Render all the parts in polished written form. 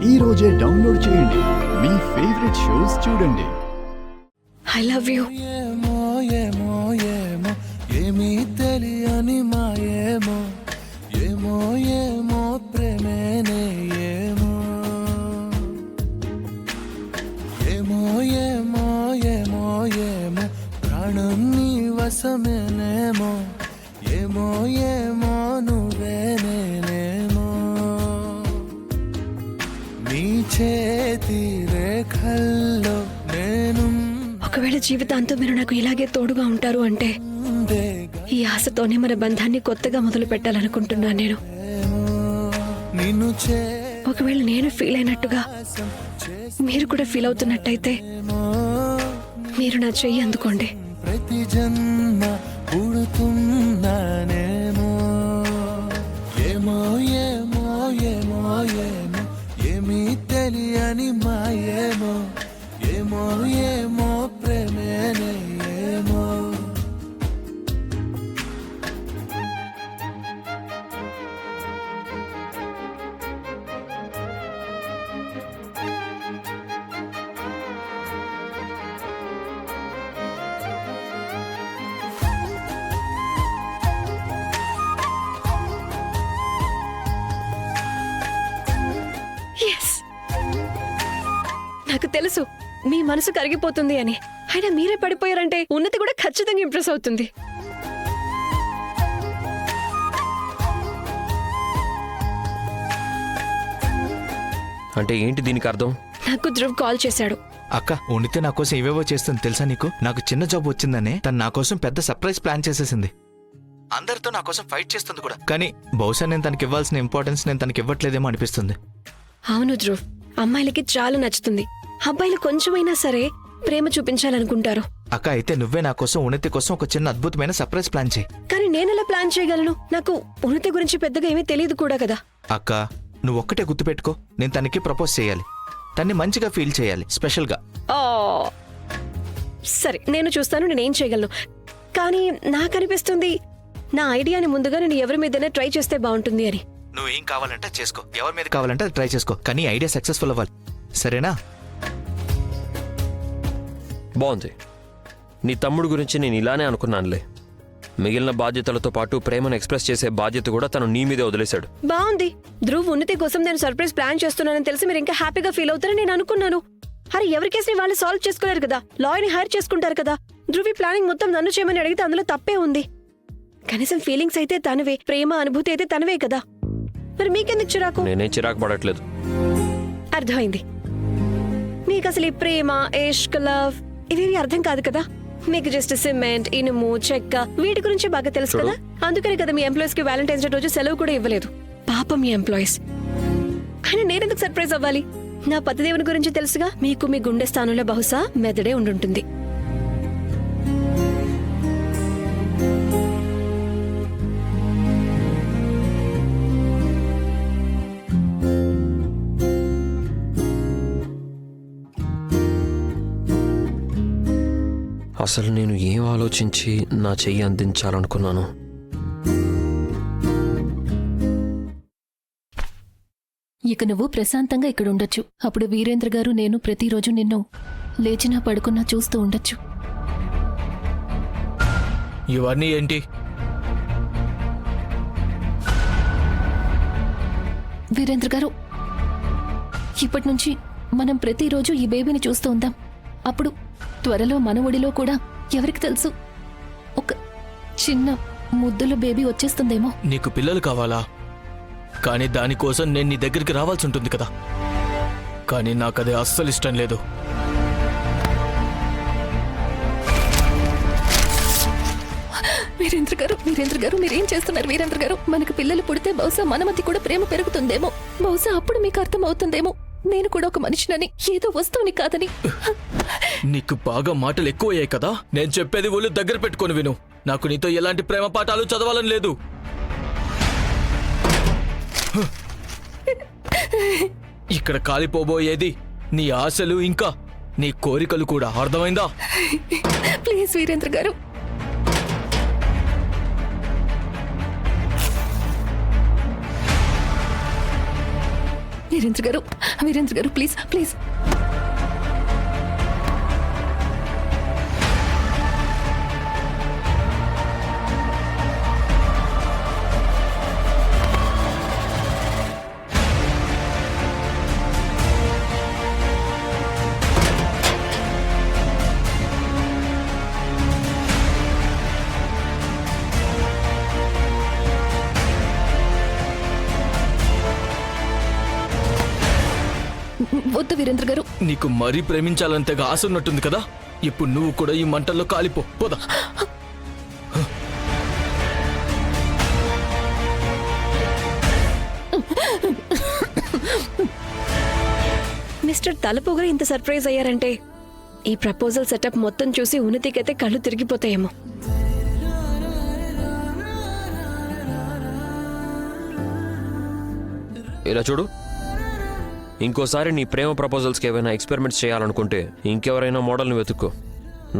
ఈ రోజే డౌన్లోడ్ చేయండి. మీ ఫేవరెట్ షోస్ చూడండి. I love you. ఏమో ఏమో ఏమో ఏమీ తెలియని మాయేమో ఏమో ఏమో ప్రేమేనే ఏమో ఏమో ఏమో ఏమో ఏమో ప్రాణం నీ వశమేనేమో ఏమో ఏమో నువ్వే నేనేమో నీ చేతి రేఖల్లో నేను ఒకవేళ జీవితాంతం మీరు నాకు ఇలాగే తోడుగా ఉంటారు అంటే ఈ ఆశతోనే మన బంధాన్ని కొత్తగా మొదలు పెట్టాలనుకుంటున్నాను నేను. నిన్ను ఒకవేళ నేను ఫీల్ అయినట్టుగా మీరు కూడా ఫీల్ అవుతున్నట్టయితే మీరు నా చెయ్యి అందుకోండి. ప్రతి జన్మ పుడుతున్నానేమో ఏమో ఏమో ఏమో ఏమో ఏమీ తెలియని మాయేమో ఏమో ఏమో ప్రేమేనే ఏమో Yes. నాకు తెలుసు మీ మనసు కరిగిపోతుంది అని. అయినా మీరే పడిపోయారంటే ఉన్నతి కూడా ఖచ్చితంగా ఇంప్రెస్ అవుతుంది. అంటే ఏంటి దీనికి అర్థం? నాకు ధ్రువ్ కాల్ చేశాడు. అక్క ఉన్నితే నా కోసం ఏవేవో చేస్తుంది తెలుసా నీకు? నాకు చిన్న జాబ్ వచ్చిందనే తను నా కోసం పెద్ద సర్ప్రైజ్ ప్లాన్ చేసేసింది. అందరితో నా కోసం ఫైట్ చేస్తుంది కూడా. కానీ బహుశా నేను తనకి ఇవ్వాల్సిన ఇంపార్టెన్స్ నేను తనకి ఇవ్వట్లేదేమో అనిపిస్తుంది. అవును ధ్రువ్, అమ్మాయిలకి చాలా నచ్చుతుంది. అబ్బాయిలు కొంచెమైనా సరే ప్రేమ చూపించాలనుకుంటారు. అక్క అయితే నువ్వే నా కోసం ఉన్నతి కోసం ఒక చిన్న అద్భుతమైన సర్ప్రైజ్ ప్లాన్ చేయి. కానీ నేనెలా ప్లాన్ చేయగలను? నాకు ఉన్నతి గురించి పెద్దగా ఏమీ తెలియదు కూడా కదా. అక్క నువ్వు ఒక్కటే గుర్తుపెట్టుకో, నేను తనకి ప్రపోజ్ చేయాలి. తన్ని మంచిగా ఫీల్ చేయాలి, స్పెషల్ గా. ఓ సరే, నేను చూస్తాను నేనేం చేయగలను. కానీ నాకు అనిపిస్తుంది నా ఐడియాని ముందుగా నేను ఎవరి మీదైనా ట్రై చేస్తే బాగుంటుంది అని. నువ్వు ఏం కావాలంటే చేసుకో, ఎవరి మీద కావాలంటే అది ట్రై చేసుకో, కానీ ఐడియా సక్సెస్ఫుల్ అవ్వాలి, సరేనా? బాగుంది. నీ తమ్ముడు గురించి నేను ఇలానే అనుకున్నానులే. మిగిలిన బాధ్యతలతో పాటు ప్రేమను ఎక్స్ప్రెస్ చేసే బాధ్యత కూడా తను నీ మీదే వదిలేశాడు. బాగుంది. ధ్రువ్ ఉన్నతి కోసం నేను సర్ప్రైజ్ ప్లాన్ చేస్తున్నానని తెలిసి మీరు ఇంకా హ్యాపీగా ఫీల్ అవుతారని నేను అనుకున్నాను. అరే ఎవరి కేసుని వాళ్ళు సాల్వ్ చేసుకోలేరు కదా, లాయర్ని హైర్ చేసుకుంటారు కదా. ధ్రువ్ ప్లానింగ్ మొత్తం నన్ను చేయమని అడిగితే అందులో తప్పే ఉంది. కనీసం ఫీలింగ్స్ అయితే తనవే, ప్రేమ అనుభూతి అయితే తనవే కదా. మరి మీకెందుకు చిరాకు? నేనేం చిరాకు పడట్లేదు. అర్థమైంది. మీకు అసలు ఈ ప్రేమ, ఇష్క్, లవ్ ఇవేవి అర్థం కాదు కదా. మీకు జస్ట్ సిమెంట్, ఇనుము, చెక్క వీటి గురించి బాగా తెలుసు కదా. అందుకని కదా మీ ఎంప్లాయీస్ కి వ్యాలంటైన్స్ డే రోజు సెలవు కూడా ఇవ్వలేదు. పాపం మీ ఎంప్లాయీస్. కానీ నేనెందుకు సర్ప్రైజ్ అవ్వాలి? నా పతిదేవుని గురించి తెలుసుగా. మీకు మీ గుండె స్థానంలో బహుశా మెదడే ఉండుంటుంది. అసలు నేను ఏం ఆలోచించి నా చెయ్యి అందించాలనుకున్నాను? ఇక నువ్వు ప్రశాంతంగా ఇక్కడ ఉండొచ్చు. అప్పుడు వీరేంద్ర గారు నేను ప్రతిరోజు నిన్ను లేచినా పడుకున్నా చూస్తూ ఉండొచ్చు. ఇవన్నీ ఏంటి? వీరేంద్ర గారు, ఇప్పటి నుంచి మనం ప్రతిరోజు ఈ బేబీని చూస్తూ ఉందాం. అప్పుడు త్వరలో మన ఒడిలో కూడా ఎవరికి తెలుసు ఒక చిన్న ముద్దుల బేబీ వచ్చేస్తుందేమో. నీకు పిల్లలు కావాలా? కానీ దానికోసం నేను నీ దగ్గరికి రావాల్సి ఉంటుంది కదా. కానీ నాకు అది అస్సలు ఇష్టం లేదు. వీరేంద్ర గారు మీరేం చేస్తున్నారు? వీరేంద్ర గారు, మనకు పిల్లలు పుడితే బహుశా మన మధ్య కూడా ప్రేమ పెరుగుతుందేమో. బహుశా అప్పుడు మీకు అర్థం అవుతుందేమో నేను కూడా ఒక మనిషినని, ఏదో వస్తువుని కాదని. నీకు బాగా మాటలు ఎక్కువయ్యాయి కదా. నేను చెప్పేది ఒళ్ళు దగ్గర పెట్టుకొని విను. నాకు నీతో ఎలాంటి ప్రేమ పాఠాలు చదవాలని లేదు. ఇక్కడ కాలిపోబోయేది నీ ఆశలు, ఇంకా నీ కోరికలు కూడా. అర్థమైందా? ప్లీజ్ వీరేంద్ర గారు. వీరేంద్ర గారు ప్లీజ్ ప్లీజ్. వద్దు వీరేంద్ర గారు. నీకు మరీ ప్రేమించాలంతగా ఆశ ఉన్నట్టుంది కదా, ఇప్పుడు నువ్వు కూడా ఈ మంటల్లో కాలిపో. పోదా. మిస్టర్ తలపొగరు ఇంత సర్ప్రైజ్ అయ్యారంటే ఈ ప్రపోజల్ సెటప్ మొత్తం చూసి ఉన్నతికైతే కళ్ళు తిరిగిపోతాయేమో. ఇలా చూడు, ఇంకోసారి నీ ప్రేమ ప్రపోజల్స్కి ఏమైనా ఎక్స్పెరిమెంట్స్ చేయాలనుకుంటే ఇంకెవరైనా మోడల్ని వెతుక్కో.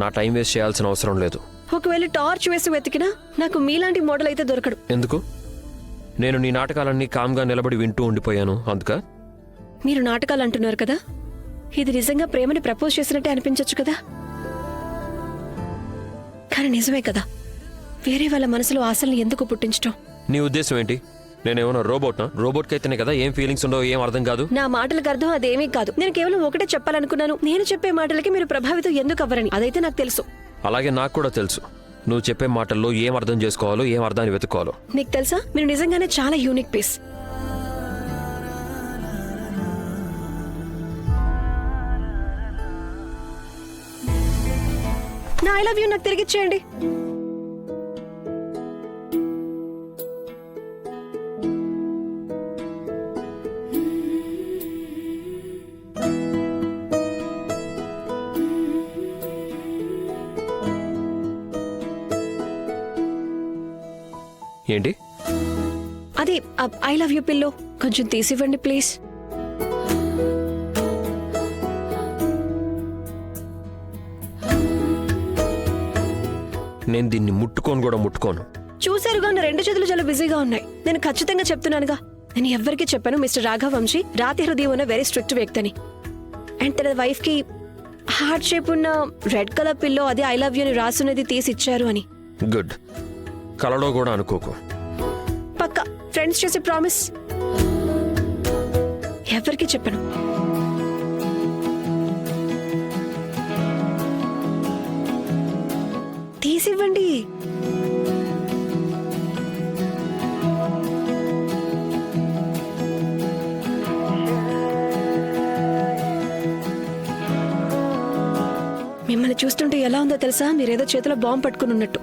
నా టైం వేస్ట్ చేయాల్సిన అవసరం లేదు. ఒకవేళ టార్చ్ వేసి వెతికినా నాకు మీలాంటి మోడల్ అయితే దొరకడు. ఎందుకు? నేను నీ నాటకాలన్నీ కామ్గా నిలబడి వింటూ ఉండిపోయాను అందుక. మీరు నాటకాలు అంటున్నారు కదా, ఇది నిజంగా ప్రేమని ప్రపోజ్ చేసినట్టే అనిపించొచ్చు కదా. కానీ నిజమే కదా, వేరే వాళ్ళ మనసులో ఆశల్ని ఎందుకు పుట్టించటం? నీ ఉద్దేశం ఏంటి? నేనేమన్నా రోబోట్నా? రోబోట్కి అయితేనే కదా ఏం ఫీలింగ్స్ ఉండవు, ఏం అర్థం కాదు. నా మాటలకు అర్థం అదేమీ కాదు. నేను కేవలం ఒకటే చెప్పాలనుకున్నాను, నేను చెప్పే మాటలకి మీరు ప్రభావితం ఎందుకు అవ్వరని. అదైతే నాకు తెలుసు. అలాగే నాకు కూడా తెలుసు నువ్వు చెప్పే మాటల్లో ఏం అర్థం చేసుకోవాలో, ఏం అర్థాన్ని వెతుక్కోవాలో. నీకు తెలుసా, మీరు నిజంగానే చాలా యూనిక్ పీస్. నా ఐ లవ్ యూ నాకు తిరిగిచ్చేయండి. ఏంటి? అది ఐ లవ్ యూ పిల్లో కొంచెం తీసివ్వండి ప్లీజ్. నేను దీన్ని ముట్టుకోను కూడా ముట్టుకోను. చూశారుగా, నా రెండు చేతులు చాలా బిజీగా ఉన్నాయి. నేను ఖచ్చితంగా చెప్తున్నానుగా, నేను ఎవ్వరికీ చెప్పాను మిస్టర్ రాఘవంశీ రాతి హృదయం ఉన్న వెరీ స్ట్రిక్ట్ వ్యక్తి అని. అండ్ తన వైఫ్ కి హార్ట్ షేప్ ఉన్న రెడ్ కలర్ పిల్లో అదే ఐ లవ్ యూ అని రాసున్నది తీసి ఇచ్చారు అని. గుడ్. కలలో కూడా అనుకోకు. పక్కా ఫ్రెండ్స్ చేసే ప్రామిస్. ఎవరికి చెప్పను. తీసివ్వండి. మిమ్మల్ని చూస్తుంటే ఎలా ఉందో తెలుసా, మీరేదో చేతిలో బాంబు పట్టుకుని ఉన్నట్టు.